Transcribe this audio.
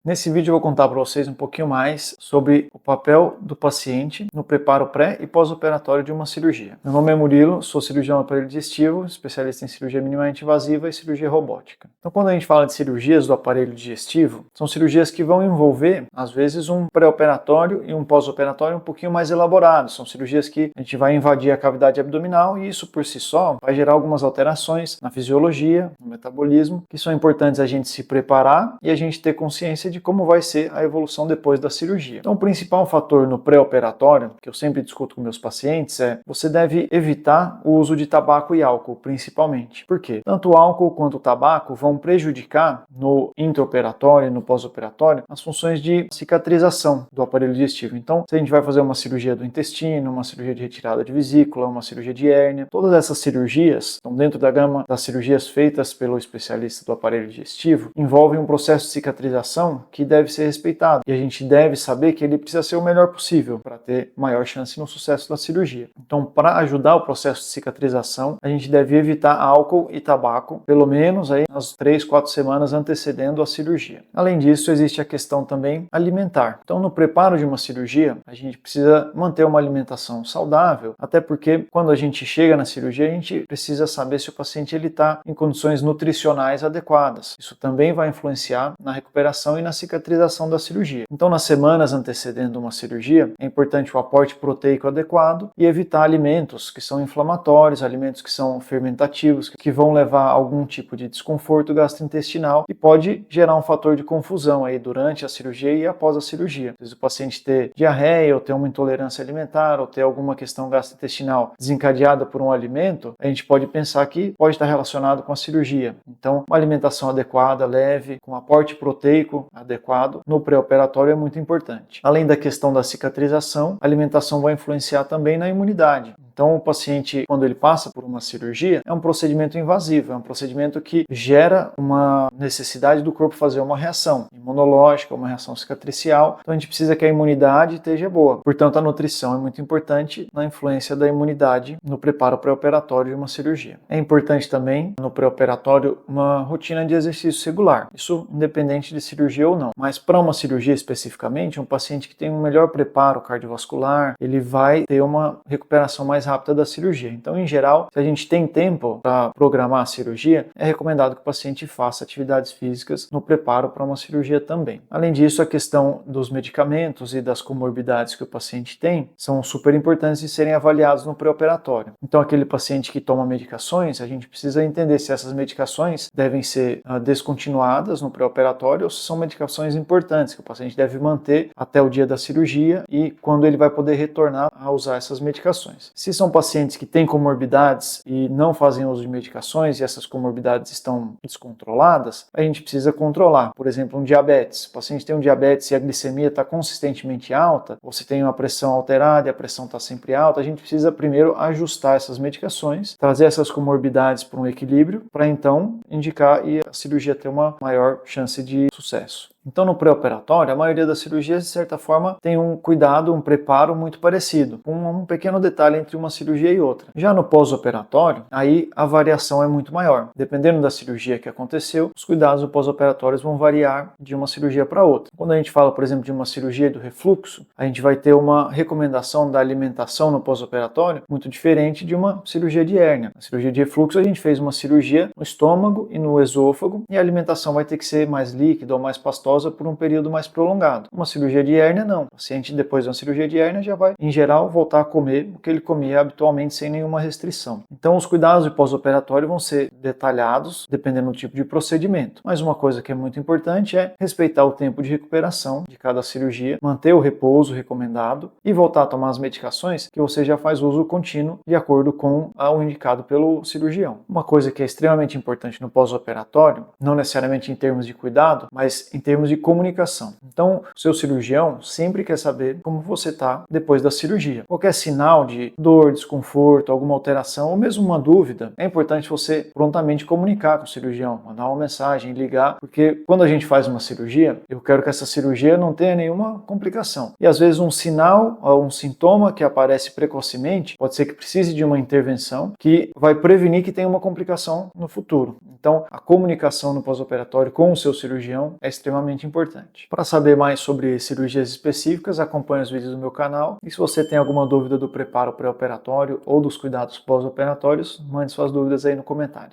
Nesse vídeo eu vou contar para vocês um pouquinho mais sobre o papel do paciente no preparo pré e pós-operatório de uma cirurgia. Meu nome é Murilo, sou cirurgião do aparelho digestivo, especialista em cirurgia minimamente invasiva e cirurgia robótica. Então, quando a gente fala de cirurgias do aparelho digestivo, são cirurgias que vão envolver, às vezes, um pré-operatório e um pós-operatório um pouquinho mais elaborados. São cirurgias que a gente vai invadir a cavidade abdominal e isso por si só vai gerar algumas alterações na fisiologia, no metabolismo, que são importantes a gente se preparar e a gente ter consciência de como vai ser a evolução depois da cirurgia. Então, o principal fator no pré-operatório, que eu sempre discuto com meus pacientes, é você deve evitar o uso de tabaco e álcool, principalmente. Por quê? Tanto o álcool quanto o tabaco vão prejudicar no intraoperatório e no pós-operatório as funções de cicatrização do aparelho digestivo. Então, se a gente vai fazer uma cirurgia do intestino, uma cirurgia de retirada de vesícula, uma cirurgia de hérnia, todas essas cirurgias estão dentro da gama das cirurgias feitas pelo especialista do aparelho digestivo, envolvem um processo de cicatrização que deve ser respeitado. E a gente deve saber que ele precisa ser o melhor possível para ter maior chance no sucesso da cirurgia. Então, para ajudar o processo de cicatrização, a gente deve evitar álcool e tabaco, pelo menos aí nas 3-4 semanas antecedendo a cirurgia. Além disso, existe a questão também alimentar. Então, no preparo de uma cirurgia, a gente precisa manter uma alimentação saudável, até porque quando a gente chega na cirurgia, a gente precisa saber se o paciente está em condições nutricionais adequadas. Isso também vai influenciar na recuperação e na cicatrização da cirurgia. Então, nas semanas antecedendo uma cirurgia, é importante o aporte proteico adequado e evitar alimentos que são inflamatórios, alimentos que são fermentativos, que vão levar a algum tipo de desconforto gastrointestinal e pode gerar um fator de confusão aí durante a cirurgia e após a cirurgia. Às vezes o paciente ter diarreia ou ter uma intolerância alimentar ou ter alguma questão gastrointestinal desencadeada por um alimento, a gente pode pensar que pode estar relacionado com a cirurgia. Então, uma alimentação adequada, leve, com aporte proteico adequado no pré-operatório é muito importante. Além da questão da cicatrização, a alimentação vai influenciar também na imunidade. Então, o paciente, quando ele passa por uma cirurgia, é um procedimento invasivo, é um procedimento que gera uma necessidade do corpo fazer uma reação imunológica, uma reação cicatricial. Então, a gente precisa que a imunidade esteja boa. Portanto, a nutrição é muito importante na influência da imunidade no preparo pré-operatório de uma cirurgia. É importante também, no pré-operatório, uma rotina de exercício regular. Isso independente de cirurgia ou não. Mas para uma cirurgia especificamente, um paciente que tem um melhor preparo cardiovascular, ele vai ter uma recuperação mais rápida da cirurgia. Então, em geral, se a gente tem tempo para programar a cirurgia, é recomendado que o paciente faça atividades físicas no preparo para uma cirurgia também. Além disso, a questão dos medicamentos e das comorbidades que o paciente tem são super importantes de serem avaliados no pré-operatório. Então, aquele paciente que toma medicações, a gente precisa entender se essas medicações devem ser descontinuadas no pré-operatório ou se são medicações importantes que o paciente deve manter até o dia da cirurgia e quando ele vai poder retornar a usar essas medicações. Se são pacientes que têm comorbidades e não fazem uso de medicações e essas comorbidades estão descontroladas, a gente precisa controlar. Por exemplo, um diabetes. O paciente tem um diabetes e a glicemia está consistentemente alta, ou se tem uma pressão alterada e a pressão está sempre alta, a gente precisa primeiro ajustar essas medicações, trazer essas comorbidades para um equilíbrio, para então indicar e a cirurgia ter uma maior chance de sucesso. Então, no pré-operatório, a maioria das cirurgias, de certa forma, tem um cuidado, um preparo muito parecido, com um pequeno detalhe entre uma cirurgia e outra. Já no pós-operatório, aí a variação é muito maior. Dependendo da cirurgia que aconteceu, os cuidados pós-operatórios vão variar de uma cirurgia para outra. Quando a gente fala, por exemplo, de uma cirurgia do refluxo, a gente vai ter uma recomendação da alimentação no pós-operatório muito diferente de uma cirurgia de hérnia. Na cirurgia de refluxo, a gente fez uma cirurgia no estômago e no esôfago, e a alimentação vai ter que ser mais líquida ou mais pastosa por um período mais prolongado. Uma cirurgia de hérnia, não. O paciente, depois de uma cirurgia de hérnia, já vai, em geral, voltar a comer o que ele comia habitualmente sem nenhuma restrição. Então, os cuidados de pós-operatório vão ser detalhados, dependendo do tipo de procedimento. Mas uma coisa que é muito importante é respeitar o tempo de recuperação de cada cirurgia, manter o repouso recomendado e voltar a tomar as medicações que você já faz uso contínuo de acordo com o indicado pelo cirurgião. Uma coisa que é extremamente importante no pós-operatório, não necessariamente em termos de cuidado, mas em termos de comunicação. Então, o seu cirurgião sempre quer saber como você está depois da cirurgia. Qualquer sinal de dor, desconforto, alguma alteração ou mesmo uma dúvida, é importante você prontamente comunicar com o cirurgião, mandar uma mensagem, ligar, porque quando a gente faz uma cirurgia, eu quero que essa cirurgia não tenha nenhuma complicação. E às vezes um sinal, um sintoma que aparece precocemente, pode ser que precise de uma intervenção que vai prevenir que tenha uma complicação no futuro. Então, a comunicação no pós-operatório com o seu cirurgião é extremamente importante. Para saber mais sobre cirurgias específicas, acompanhe os vídeos do meu canal. E se você tem alguma dúvida do preparo pré-operatório ou dos cuidados pós-operatórios, mande suas dúvidas aí no comentário.